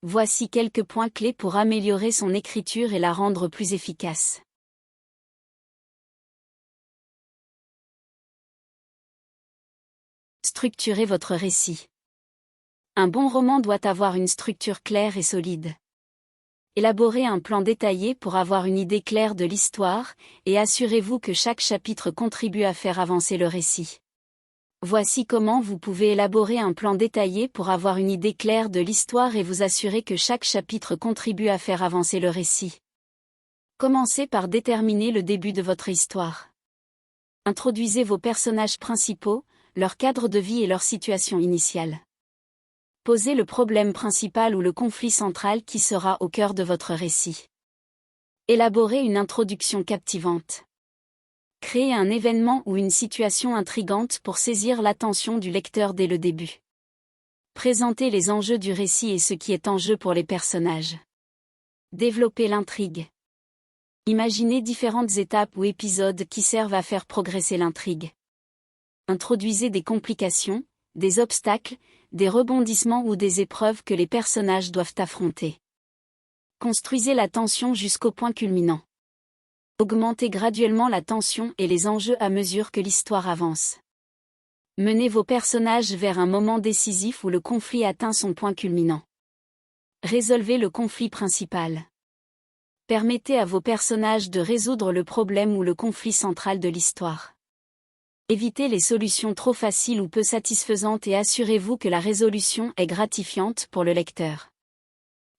Voici quelques points clés pour améliorer son écriture et la rendre plus efficace. Structurez votre récit. Un bon roman doit avoir une structure claire et solide. Élaborez un plan détaillé pour avoir une idée claire de l'histoire, et assurez-vous que chaque chapitre contribue à faire avancer le récit. Voici comment vous pouvez élaborer un plan détaillé pour avoir une idée claire de l'histoire et vous assurer que chaque chapitre contribue à faire avancer le récit. Commencez par déterminer le début de votre histoire. Introduisez vos personnages principaux, leur cadre de vie et leur situation initiale. Posez le problème principal ou le conflit central qui sera au cœur de votre récit. Élaborez une introduction captivante. Créez un événement ou une situation intrigante pour saisir l'attention du lecteur dès le début. Présentez les enjeux du récit et ce qui est en jeu pour les personnages. Développez l'intrigue. Imaginez différentes étapes ou épisodes qui servent à faire progresser l'intrigue. Introduisez des complications, des obstacles, des rebondissements ou des épreuves que les personnages doivent affronter. Construisez la tension jusqu'au point culminant. Augmentez graduellement la tension et les enjeux à mesure que l'histoire avance. Menez vos personnages vers un moment décisif où le conflit atteint son point culminant. Résolvez le conflit principal. Permettez à vos personnages de résoudre le problème ou le conflit central de l'histoire. Évitez les solutions trop faciles ou peu satisfaisantes et assurez-vous que la résolution est gratifiante pour le lecteur.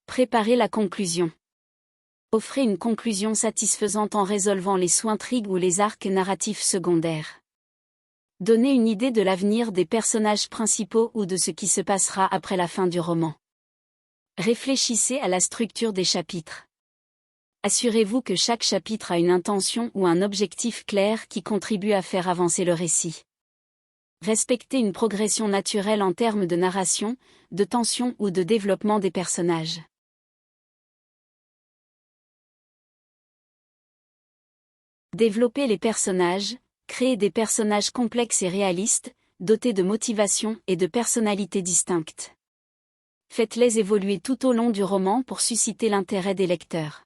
Préparez la conclusion. Offrez une conclusion satisfaisante en résolvant les sous-intrigues ou les arcs narratifs secondaires. Donnez une idée de l'avenir des personnages principaux ou de ce qui se passera après la fin du roman. Réfléchissez à la structure des chapitres. Assurez-vous que chaque chapitre a une intention ou un objectif clair qui contribue à faire avancer le récit. Respectez une progression naturelle en termes de narration, de tension ou de développement des personnages. Développez les personnages, créez des personnages complexes et réalistes, dotés de motivation et de personnalités distinctes. Faites-les évoluer tout au long du roman pour susciter l'intérêt des lecteurs.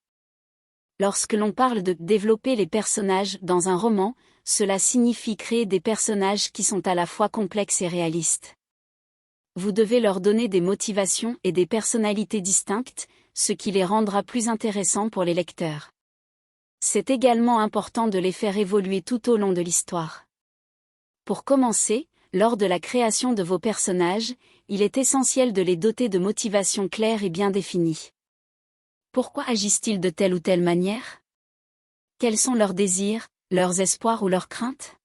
Lorsque l'on parle de développer les personnages dans un roman, cela signifie créer des personnages qui sont à la fois complexes et réalistes. Vous devez leur donner des motivations et des personnalités distinctes, ce qui les rendra plus intéressants pour les lecteurs. C'est également important de les faire évoluer tout au long de l'histoire. Pour commencer, lors de la création de vos personnages, il est essentiel de les doter de motivations claires et bien définies. Pourquoi agissent-ils de telle ou telle manière? Quels sont leurs désirs, leurs espoirs ou leurs craintes?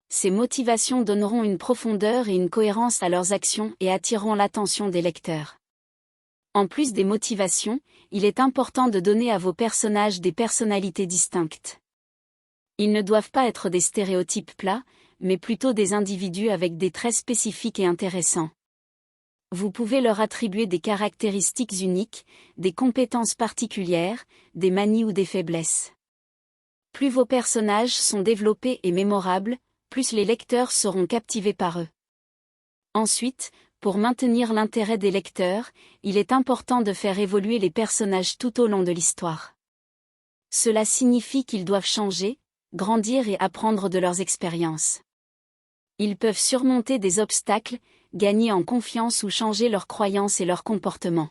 Ces motivations donneront une profondeur et une cohérence à leurs actions et attireront l'attention des lecteurs. En plus des motivations, il est important de donner à vos personnages des personnalités distinctes. Ils ne doivent pas être des stéréotypes plats, mais plutôt des individus avec des traits spécifiques et intéressants. Vous pouvez leur attribuer des caractéristiques uniques, des compétences particulières, des manies ou des faiblesses. Plus vos personnages sont développés et mémorables, plus les lecteurs seront captivés par eux. Ensuite, pour maintenir l'intérêt des lecteurs, il est important de faire évoluer les personnages tout au long de l'histoire. Cela signifie qu'ils doivent changer, grandir et apprendre de leurs expériences. Ils peuvent surmonter des obstacles, gagner en confiance ou changer leurs croyances et leurs comportements.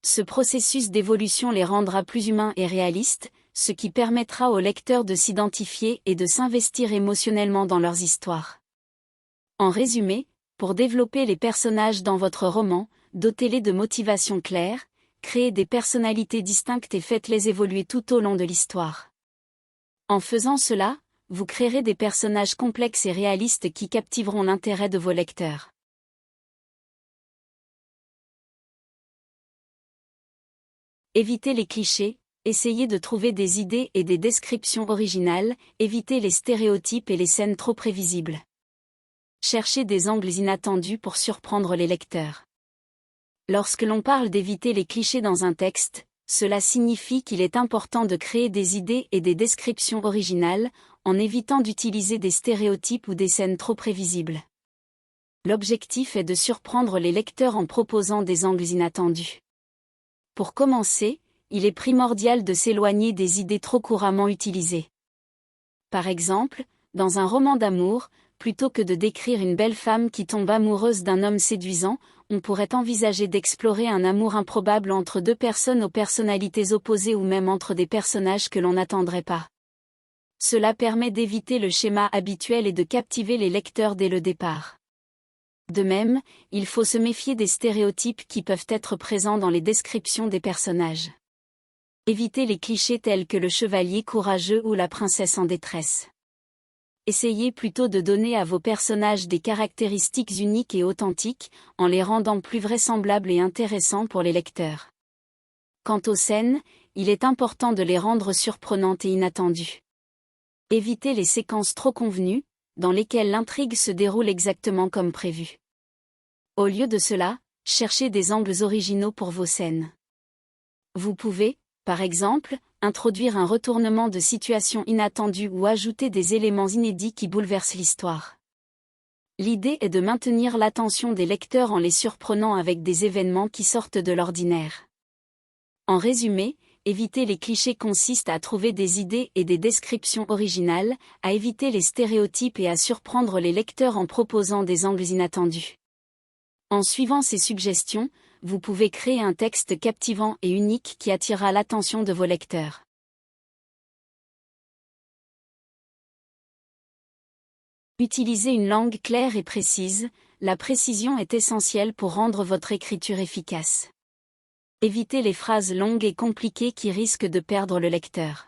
Ce processus d'évolution les rendra plus humains et réalistes, ce qui permettra aux lecteurs de s'identifier et de s'investir émotionnellement dans leurs histoires. En résumé, pour développer les personnages dans votre roman, dotez-les de motivations claires, créez des personnalités distinctes et faites-les évoluer tout au long de l'histoire. En faisant cela, vous créerez des personnages complexes et réalistes qui captiveront l'intérêt de vos lecteurs. Évitez les clichés, essayez de trouver des idées et des descriptions originales, évitez les stéréotypes et les scènes trop prévisibles. Cherchez des angles inattendus pour surprendre les lecteurs. Lorsque l'on parle d'éviter les clichés dans un texte, cela signifie qu'il est important de créer des idées et des descriptions originales, en évitant d'utiliser des stéréotypes ou des scènes trop prévisibles. L'objectif est de surprendre les lecteurs en proposant des angles inattendus. Pour commencer, il est primordial de s'éloigner des idées trop couramment utilisées. Par exemple, dans un roman d'amour, plutôt que de décrire une belle femme qui tombe amoureuse d'un homme séduisant, on pourrait envisager d'explorer un amour improbable entre deux personnes aux personnalités opposées ou même entre des personnages que l'on n'attendrait pas. Cela permet d'éviter le schéma habituel et de captiver les lecteurs dès le départ. De même, il faut se méfier des stéréotypes qui peuvent être présents dans les descriptions des personnages. Évitez les clichés tels que le chevalier courageux ou la princesse en détresse. Essayez plutôt de donner à vos personnages des caractéristiques uniques et authentiques, en les rendant plus vraisemblables et intéressants pour les lecteurs. Quant aux scènes, il est important de les rendre surprenantes et inattendues. Évitez les séquences trop convenues, dans lesquelles l'intrigue se déroule exactement comme prévu. Au lieu de cela, cherchez des angles originaux pour vos scènes. Vous pouvez, par exemple, introduire un retournement de situation inattendu ou ajouter des éléments inédits qui bouleversent l'histoire. L'idée est de maintenir l'attention des lecteurs en les surprenant avec des événements qui sortent de l'ordinaire. En résumé, éviter les clichés consiste à trouver des idées et des descriptions originales, à éviter les stéréotypes et à surprendre les lecteurs en proposant des angles inattendus. En suivant ces suggestions, vous pouvez créer un texte captivant et unique qui attirera l'attention de vos lecteurs. Utilisez une langue claire et précise, la précision est essentielle pour rendre votre écriture efficace. Évitez les phrases longues et compliquées qui risquent de perdre le lecteur.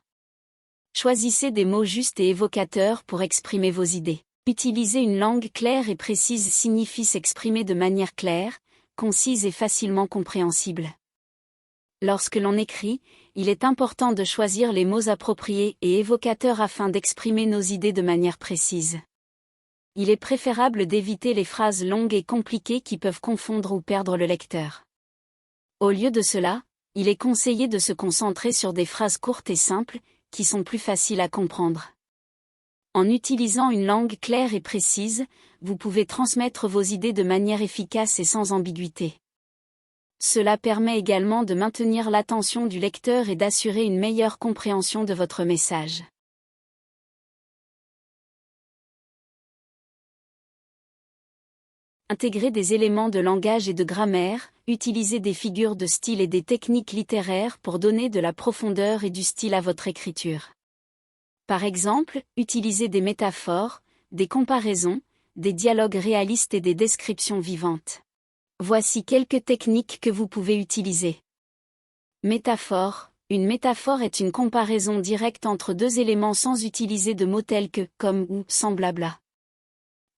Choisissez des mots justes et évocateurs pour exprimer vos idées. Utiliser une langue claire et précise signifie s'exprimer de manière claire, concise et facilement compréhensible. Lorsque l'on écrit, il est important de choisir les mots appropriés et évocateurs afin d'exprimer nos idées de manière précise. Il est préférable d'éviter les phrases longues et compliquées qui peuvent confondre ou perdre le lecteur. Au lieu de cela, il est conseillé de se concentrer sur des phrases courtes et simples, qui sont plus faciles à comprendre. En utilisant une langue claire et précise, vous pouvez transmettre vos idées de manière efficace et sans ambiguïté. Cela permet également de maintenir l'attention du lecteur et d'assurer une meilleure compréhension de votre message. Intégrez des éléments de langage et de grammaire, utilisez des figures de style et des techniques littéraires pour donner de la profondeur et du style à votre écriture. Par exemple, utilisez des métaphores, des comparaisons, des dialogues réalistes et des descriptions vivantes. Voici quelques techniques que vous pouvez utiliser. Métaphore. Une métaphore est une comparaison directe entre deux éléments sans utiliser de mots tels que, comme ou, semblable à.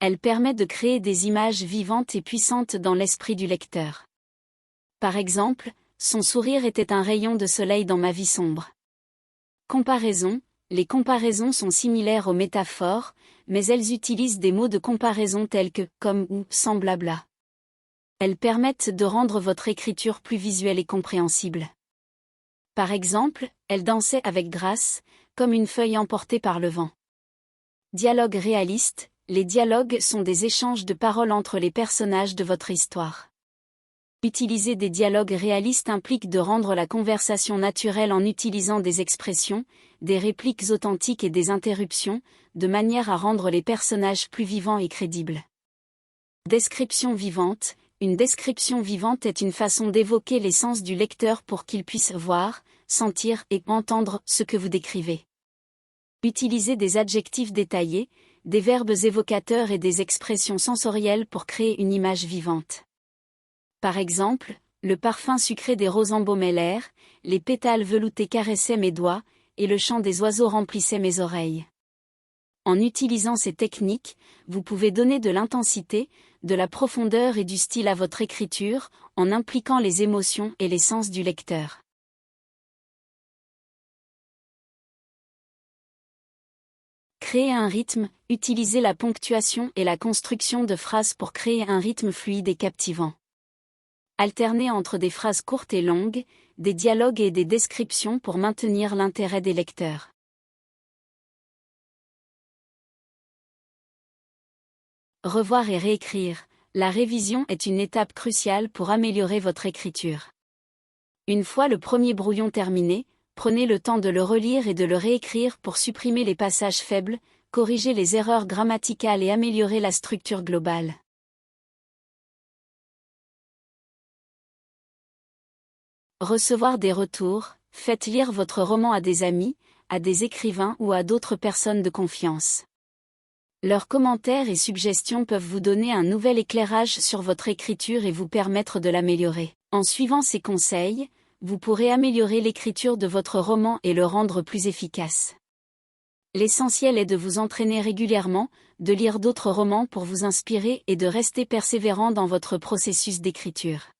Elle permet de créer des images vivantes et puissantes dans l'esprit du lecteur. Par exemple, son sourire était un rayon de soleil dans ma vie sombre. Comparaison. Les comparaisons sont similaires aux métaphores, mais elles utilisent des mots de comparaison tels que, comme ou, semblable à. Elles permettent de rendre votre écriture plus visuelle et compréhensible. Par exemple, elle dansait avec grâce, comme une feuille emportée par le vent. Dialogue réaliste. Les dialogues sont des échanges de paroles entre les personnages de votre histoire. Utiliser des dialogues réalistes implique de rendre la conversation naturelle en utilisant des expressions, des répliques authentiques et des interruptions, de manière à rendre les personnages plus vivants et crédibles. Description vivante. Une description vivante est une façon d'évoquer l'essence du lecteur pour qu'il puisse voir, sentir et entendre ce que vous décrivez. Utilisez des adjectifs détaillés, des verbes évocateurs et des expressions sensorielles pour créer une image vivante. Par exemple, le parfum sucré des roses embaumait l'air, les pétales veloutés caressaient mes doigts, et le chant des oiseaux remplissait mes oreilles. En utilisant ces techniques, vous pouvez donner de l'intensité, de la profondeur et du style à votre écriture, en impliquant les émotions et les sens du lecteur. Créer un rythme. Utilisez la ponctuation et la construction de phrases pour créer un rythme fluide et captivant. Alternez entre des phrases courtes et longues, des dialogues et des descriptions pour maintenir l'intérêt des lecteurs. Revoir et réécrire. La révision est une étape cruciale pour améliorer votre écriture. Une fois le premier brouillon terminé, prenez le temps de le relire et de le réécrire pour supprimer les passages faibles, corriger les erreurs grammaticales et améliorer la structure globale. Recevoir des retours. Faites lire votre roman à des amis, à des écrivains ou à d'autres personnes de confiance. Leurs commentaires et suggestions peuvent vous donner un nouvel éclairage sur votre écriture et vous permettre de l'améliorer. En suivant ces conseils, vous pourrez améliorer l'écriture de votre roman et le rendre plus efficace. L'essentiel est de vous entraîner régulièrement, de lire d'autres romans pour vous inspirer et de rester persévérant dans votre processus d'écriture.